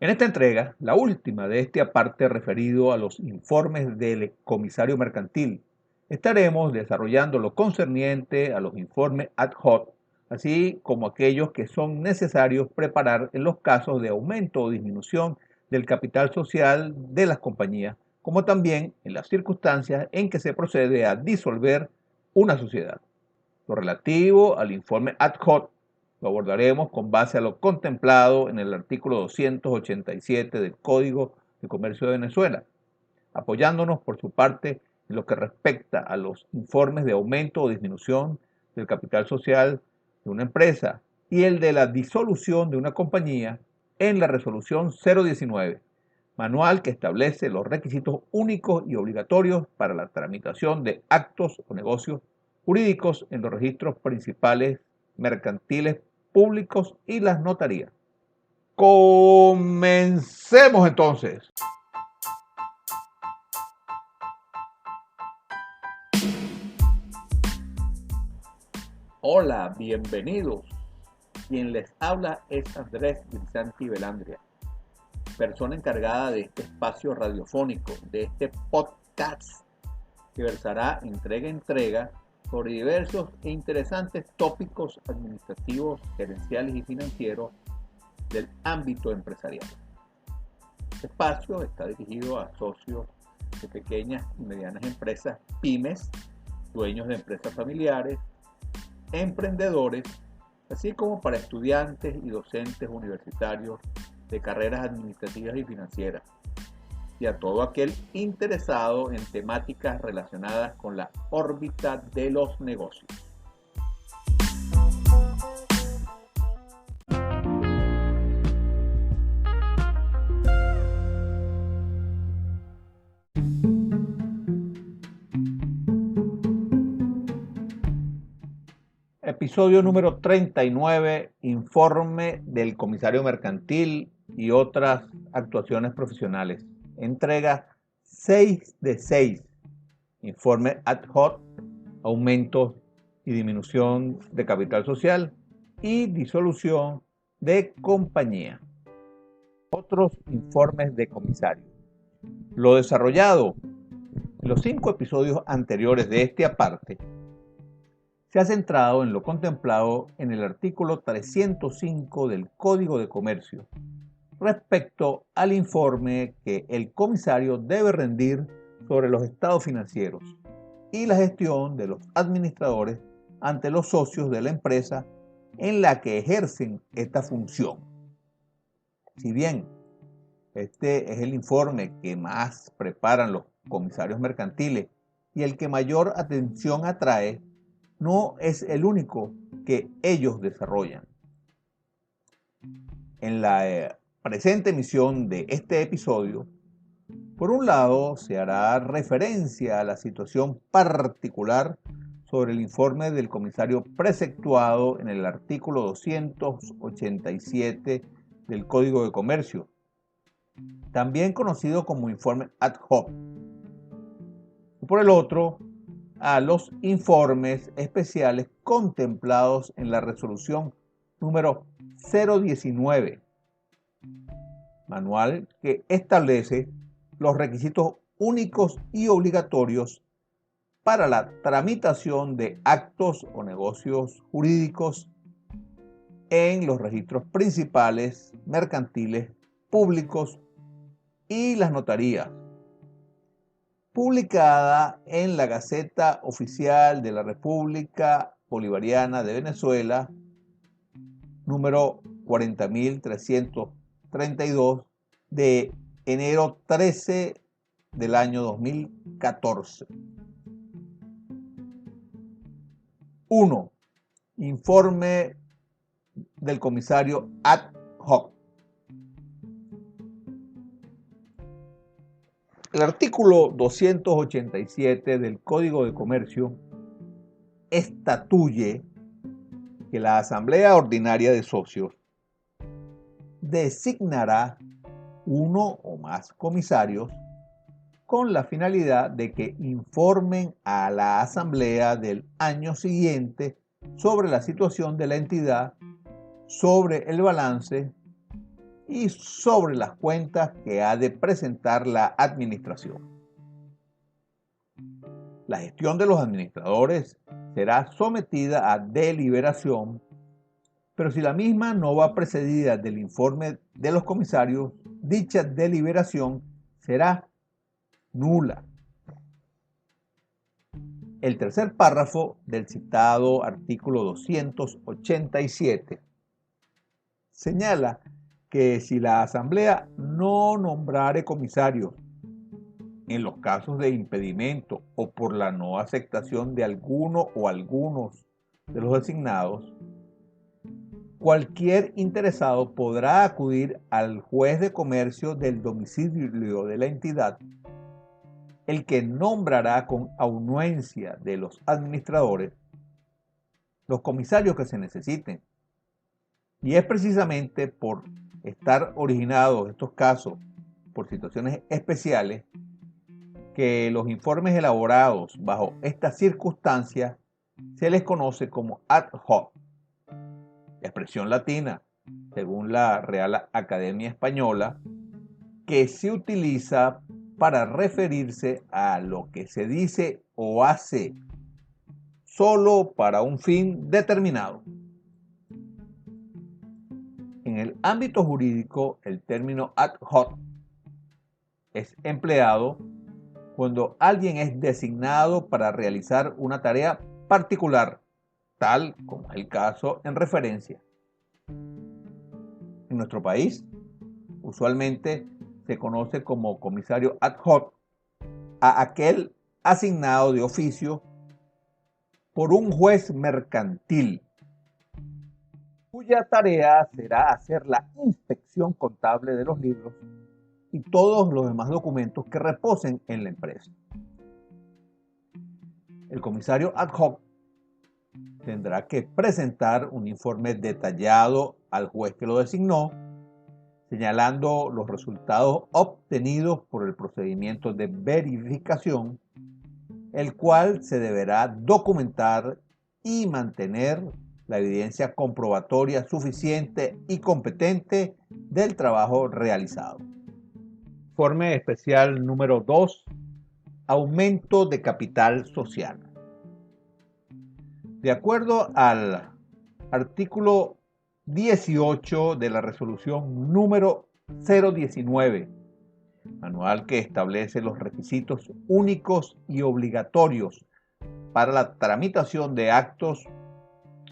En esta entrega, la última de este aparte referido a los informes del comisario mercantil, estaremos desarrollando lo concerniente a los informes ad hoc, así como aquellos que son necesarios preparar en los casos de aumento o disminución del capital social de las compañías, como también en las circunstancias en que se procede a disolver una sociedad. Lo relativo al informe ad hoc lo abordaremos con base a lo contemplado en el artículo 287 del Código de Comercio de Venezuela, apoyándonos por su parte en lo que respecta a los informes de aumento o disminución del capital social de una empresa y el de la disolución de una compañía en la resolución 019, manual que establece los requisitos únicos y obligatorios para la tramitación de actos o negocios jurídicos en los registros principales mercantiles públicos y las notarías. Comencemos entonces. Hola, bienvenidos. Quien les habla es Andrés Grisanti Velandria, persona encargada de este espacio radiofónico, de este podcast que versará entrega a entrega sobre diversos e interesantes tópicos administrativos, gerenciales y financieros del ámbito empresarial. Este espacio está dirigido a socios de pequeñas y medianas empresas, pymes, dueños de empresas familiares, emprendedores, así como para estudiantes y docentes universitarios de carreras administrativas y financieras, y a todo aquel interesado en temáticas relacionadas con la órbita de los negocios. Episodio número 39, informe del comisario mercantil y otras actuaciones profesionales. Entrega 6 de 6. Informe ad hoc, aumento y disminución de capital social y disolución de compañía. Otros informes de comisario. Lo desarrollado en los 5 episodios anteriores de este aparte se ha centrado en lo contemplado en el artículo 305 del Código de Comercio respecto al informe que el comisario debe rendir sobre los estados financieros y la gestión de los administradores ante los socios de la empresa en la que ejercen esta función. Si bien este es el informe que más preparan los comisarios mercantiles y el que mayor atención atrae, no es el único que ellos desarrollan. En la presente emisión de este episodio, por un lado, se hará referencia a la situación particular sobre el informe del comisario preceptuado en el artículo 287 del Código de Comercio, también conocido como informe ad hoc. Y por el otro, a los informes especiales contemplados en la resolución número 019, manual que establece los requisitos únicos y obligatorios para la tramitación de actos o negocios jurídicos en los registros principales mercantiles públicos y las notarías, publicada en la Gaceta Oficial de la República Bolivariana de Venezuela, número 40.332, de enero 13 del año 2014. 1. Informe del comisario ad hoc. El artículo 287 del Código de Comercio estatuye que la Asamblea Ordinaria de Socios designará uno o más comisarios con la finalidad de que informen a la Asamblea del año siguiente sobre la situación de la entidad, sobre el balance y sobre las cuentas que ha de presentar la administración. La gestión de los administradores será sometida a deliberación, pero si la misma no va precedida del informe de los comisarios, dicha deliberación será nula. El tercer párrafo del citado artículo 287 señala que si la Asamblea no nombrare comisarios en los casos de impedimento o por la no aceptación de alguno o algunos de los designados, cualquier interesado podrá acudir al juez de comercio del domicilio de la entidad, el que nombrará con anuencia de los administradores los comisarios que se necesiten. Y es precisamente por estar originados estos casos por situaciones especiales que los informes elaborados bajo estas circunstancias se les conoce como ad hoc, expresión latina, según la Real Academia Española, que se utiliza para referirse a lo que se dice o hace solo para un fin determinado. En el ámbito jurídico, el término ad hoc es empleado cuando alguien es designado para realizar una tarea particular, tal como es el caso en referencia. En nuestro país, usualmente se conoce como comisario ad hoc a aquel asignado de oficio por un juez mercantil, cuya tarea será hacer la inspección contable de los libros y todos los demás documentos que reposen en la empresa. El comisario ad hoc tendrá que presentar un informe detallado al juez que lo designó, señalando los resultados obtenidos por el procedimiento de verificación, el cual se deberá documentar y mantener la evidencia comprobatoria suficiente y competente del trabajo realizado. Informe especial número 2. Aumento de capital social. De acuerdo al artículo 18 de la resolución número 019, manual que establece los requisitos únicos y obligatorios para la tramitación de actos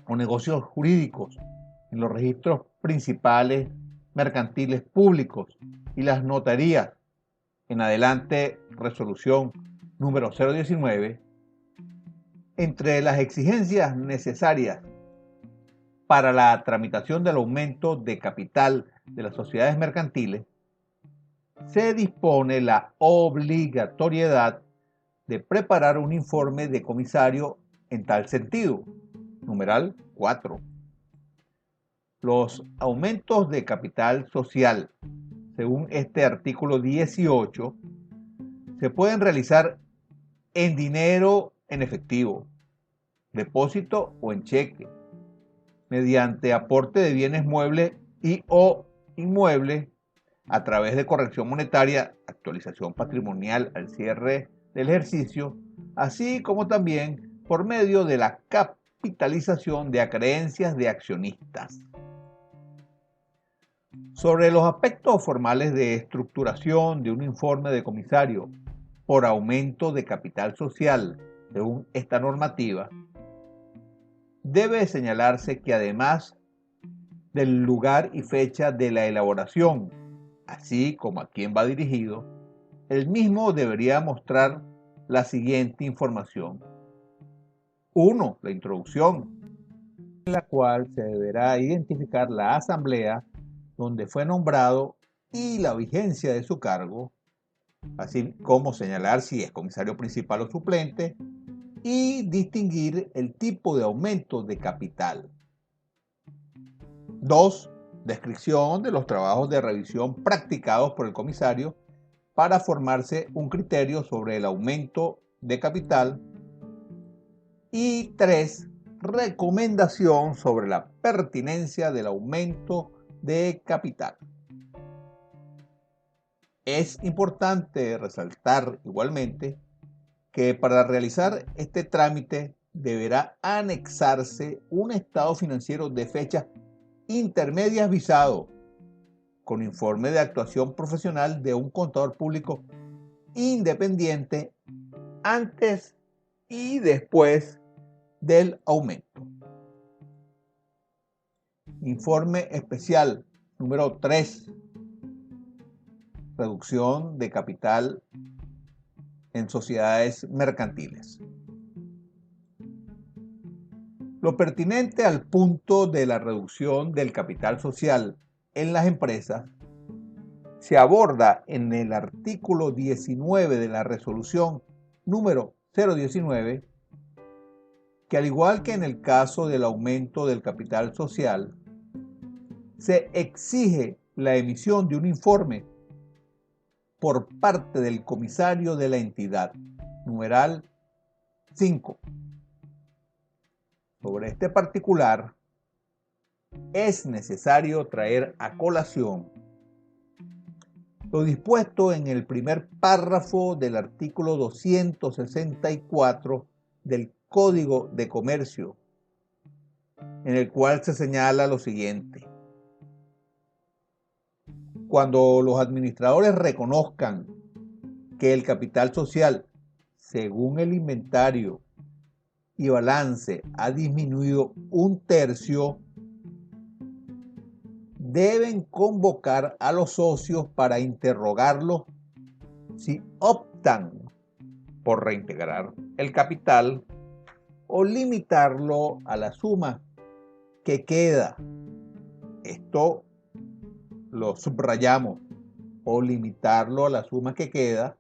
o negocios jurídicos en los registros principales mercantiles públicos y las notarías, en adelante resolución número 019, entre las exigencias necesarias para la tramitación del aumento de capital de las sociedades mercantiles, se dispone la obligatoriedad de preparar un informe de comisario en tal sentido. Numeral 4. Los aumentos de capital social, según este artículo 18, se pueden realizar en dinero en efectivo, depósito o en cheque, mediante aporte de bienes muebles y o inmuebles, a través de corrección monetaria, actualización patrimonial al cierre del ejercicio, así como también por medio de la capitalización de acreencias de accionistas. Sobre los aspectos formales de estructuración de un informe de comisario por aumento de capital social, según esta normativa, debe señalarse que además del lugar y fecha de la elaboración, así como a quién va dirigido, el mismo debería mostrar la siguiente información. 1. La introducción, en la cual se deberá identificar la asamblea donde fue nombrado y la vigencia de su cargo, así como señalar si es comisario principal o suplente, y distinguir el tipo de aumento de capital. 2. Descripción de los trabajos de revisión practicados por el comisario para formarse un criterio sobre el aumento de capital. Y 3. Recomendación sobre la pertinencia del aumento de capital. Es importante resaltar igualmente que para realizar este trámite deberá anexarse un estado financiero de fecha intermedias visado con informe de actuación profesional de un contador público independiente antes y después del aumento. Informe especial número 3. Reducción de capital en sociedades mercantiles. Lo pertinente al punto de la reducción del capital social en las empresas se aborda en el artículo 19 de la resolución número 019, que al igual que en el caso del aumento del capital social, se exige la emisión de un informe por parte del comisario de la entidad, numeral 5. Sobre este particular, es necesario traer a colación lo dispuesto en el primer párrafo del artículo 264 del Código de Comercio, en el cual se señala lo siguiente: cuando los administradores reconozcan que el capital social, según el inventario y balance, ha disminuido un tercio, deben convocar a los socios para interrogarlos si optan por reintegrar el capital o limitarlo a la suma que queda. Esto lo subrayamos: o limitarlo a la suma que queda,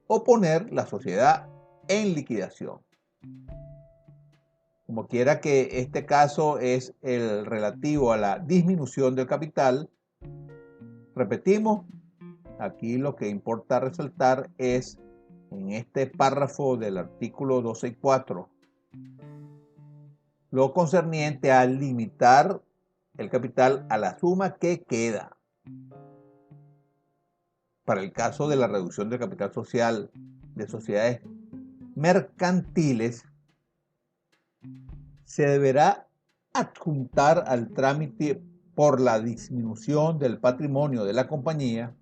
o poner la sociedad en liquidación. Como quiera que este caso es el relativo a la disminución del capital, repetimos, aquí lo que importa resaltar es en este párrafo del artículo 264 lo concerniente a limitar el capital a la suma que queda. Para el caso de la reducción del capital social de sociedades mercantiles, se deberá adjuntar al trámite por la disminución del patrimonio de la compañía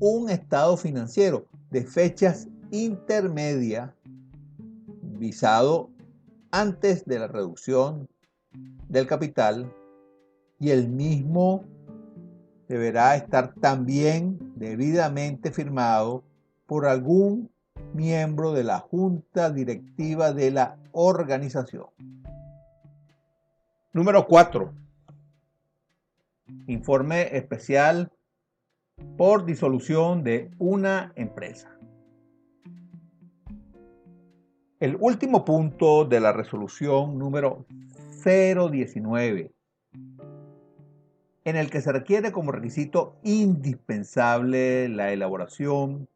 un estado financiero de fechas intermedias visado antes de la reducción del capital, y el mismo deberá estar también debidamente firmado por algún miembro de la junta directiva de la organización. Número 4. Informe especial por disolución de una empresa. El último punto de la resolución número 019, en el que se requiere como requisito indispensable la elaboración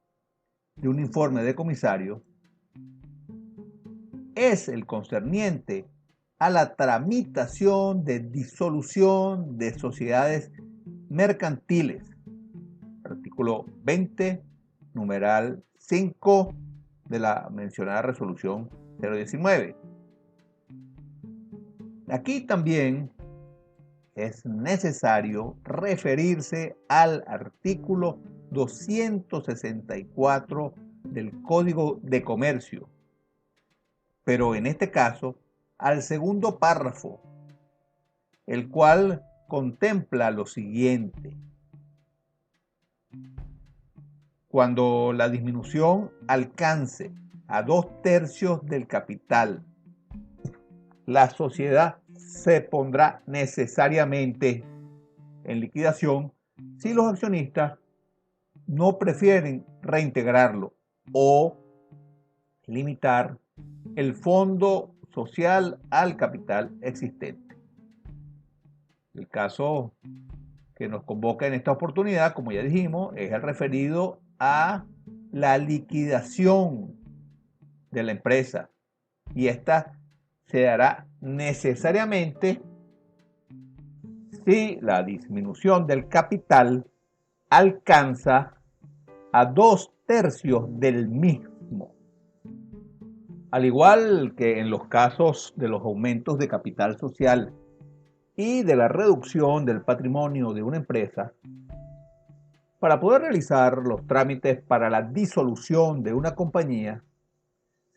de un informe de comisario, es el concerniente a la tramitación de disolución de sociedades mercantiles. Artículo 20, numeral 5 de la mencionada resolución 019. Aquí también es necesario referirse al artículo 264 del Código de Comercio, pero en este caso al segundo párrafo, el cual contempla lo siguiente: cuando la disminución alcance a 2/3 del capital, la sociedad se pondrá necesariamente en liquidación si los accionistas no prefieren reintegrarlo o limitar el fondo social al capital existente. El caso que nos convoca en esta oportunidad, como ya dijimos, es el referido a la liquidación de la empresa, y esta se dará necesariamente si la disminución del capital alcanza a 2/3 del mismo. Al igual que en los casos de los aumentos de capital social y de la reducción del patrimonio de una empresa, para poder realizar los trámites para la disolución de una compañía,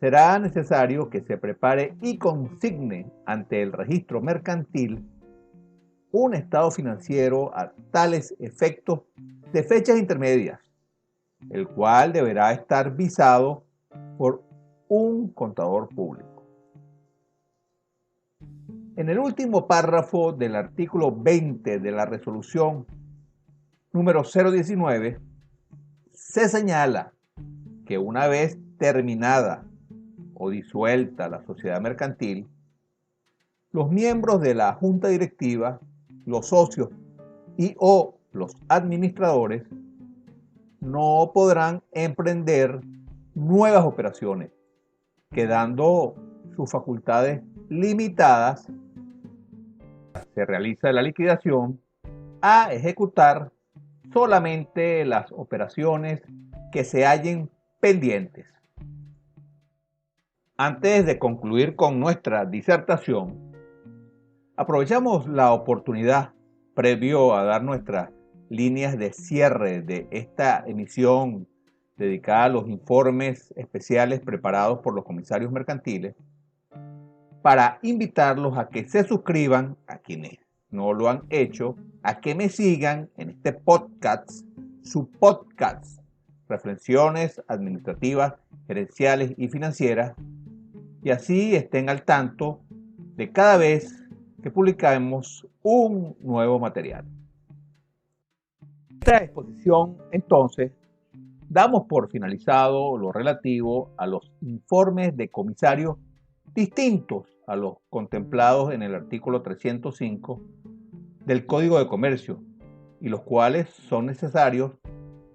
será necesario que se prepare y consigne ante el registro mercantil un estado financiero a tales efectos de fechas intermedias, el cual deberá estar visado por un contador público. En el último párrafo del artículo 20 de la resolución número 019, se señala que una vez terminada o disuelta la sociedad mercantil, los miembros de la junta directiva, los socios y o los administradores no podrán emprender nuevas operaciones, quedando sus facultades limitadas. Se realiza la liquidación a ejecutar solamente las operaciones que se hallen pendientes. Antes de concluir con nuestra disertación, aprovechamos la oportunidad previo a dar nuestras líneas de cierre de esta emisión dedicada a los informes especiales preparados por los comisarios mercantiles para invitarlos a que se suscriban, a quienes no lo han hecho, a que me sigan en este podcast, su podcast, Reflexiones Administrativas, Gerenciales y Financieras, y así estén al tanto de cada vez que publicamos un nuevo material. En esta exposición, entonces, damos por finalizado lo relativo a los informes de comisarios distintos a los contemplados en el artículo 305 del Código de Comercio, y los cuales son necesarios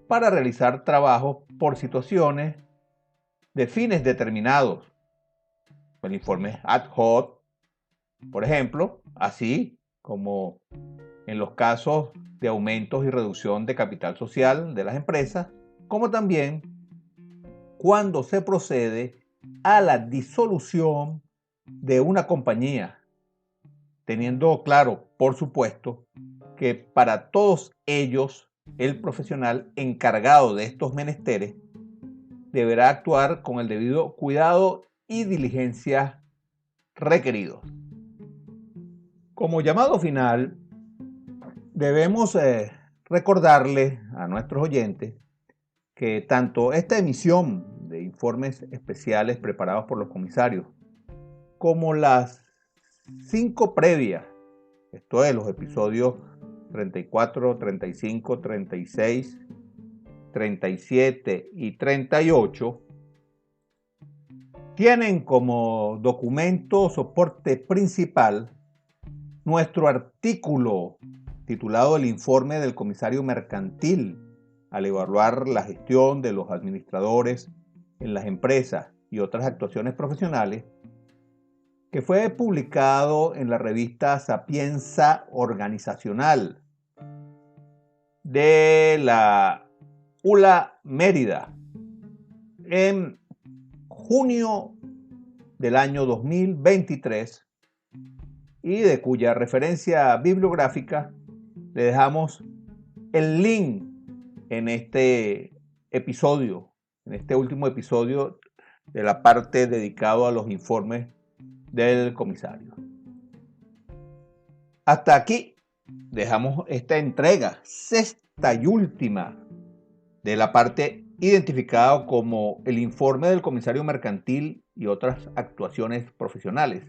para realizar trabajos por situaciones de fines determinados. El informe ad hoc, por ejemplo, así como en los casos de aumentos y reducción de capital social de las empresas, como también cuando se procede a la disolución de una compañía, teniendo claro, por supuesto, que para todos ellos el profesional encargado de estos menesteres deberá actuar con el debido cuidado y diligencia requeridos. Como llamado final, debemos recordarles a nuestros oyentes que tanto esta emisión de informes especiales preparados por los comisarios como las 5 previas, esto es los episodios 34, 35, 36, 37 y 38, tienen como documento soporte principal nuestro artículo titulado El informe del comisario mercantil al evaluar la gestión de los administradores en las empresas y otras actuaciones profesionales, que fue publicado en la revista Sapienza Organizacional de la ULA Mérida en junio del año 2023, y de cuya referencia bibliográfica le dejamos el link en este episodio, en este último episodio de la parte dedicado a los informes del comisario. Hasta aquí dejamos esta entrega, sexta y última, de la parte identificada como el informe del comisario mercantil y otras actuaciones profesionales.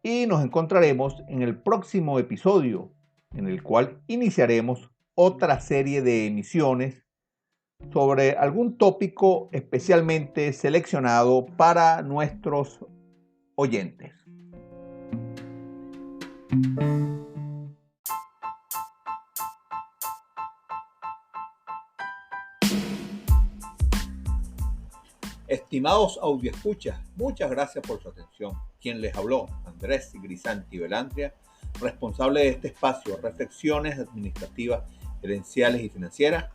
Y nos encontraremos en el próximo episodio, en el cual iniciaremos otra serie de emisiones sobre algún tópico especialmente seleccionado para nuestros oyentes. Estimados audioescuchas, muchas gracias por su atención. Quien les habló, Andrés Grisanti Belandria, responsable de este espacio, Reflexiones Administrativas, gerenciales y financieras,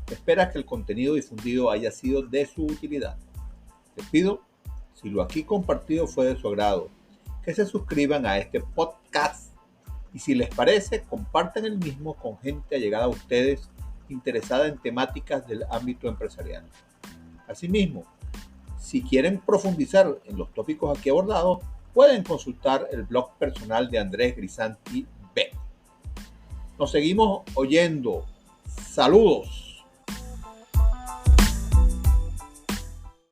espera que el contenido difundido haya sido de su utilidad. Les pido, si lo aquí compartido fue de su agrado, que se suscriban a este podcast y si les parece, compartan el mismo con gente allegada a ustedes interesada en temáticas del ámbito empresarial. Asimismo, si quieren profundizar en los tópicos aquí abordados, pueden consultar el blog personal de Andrés Grisanti B. Nos seguimos oyendo. Saludos.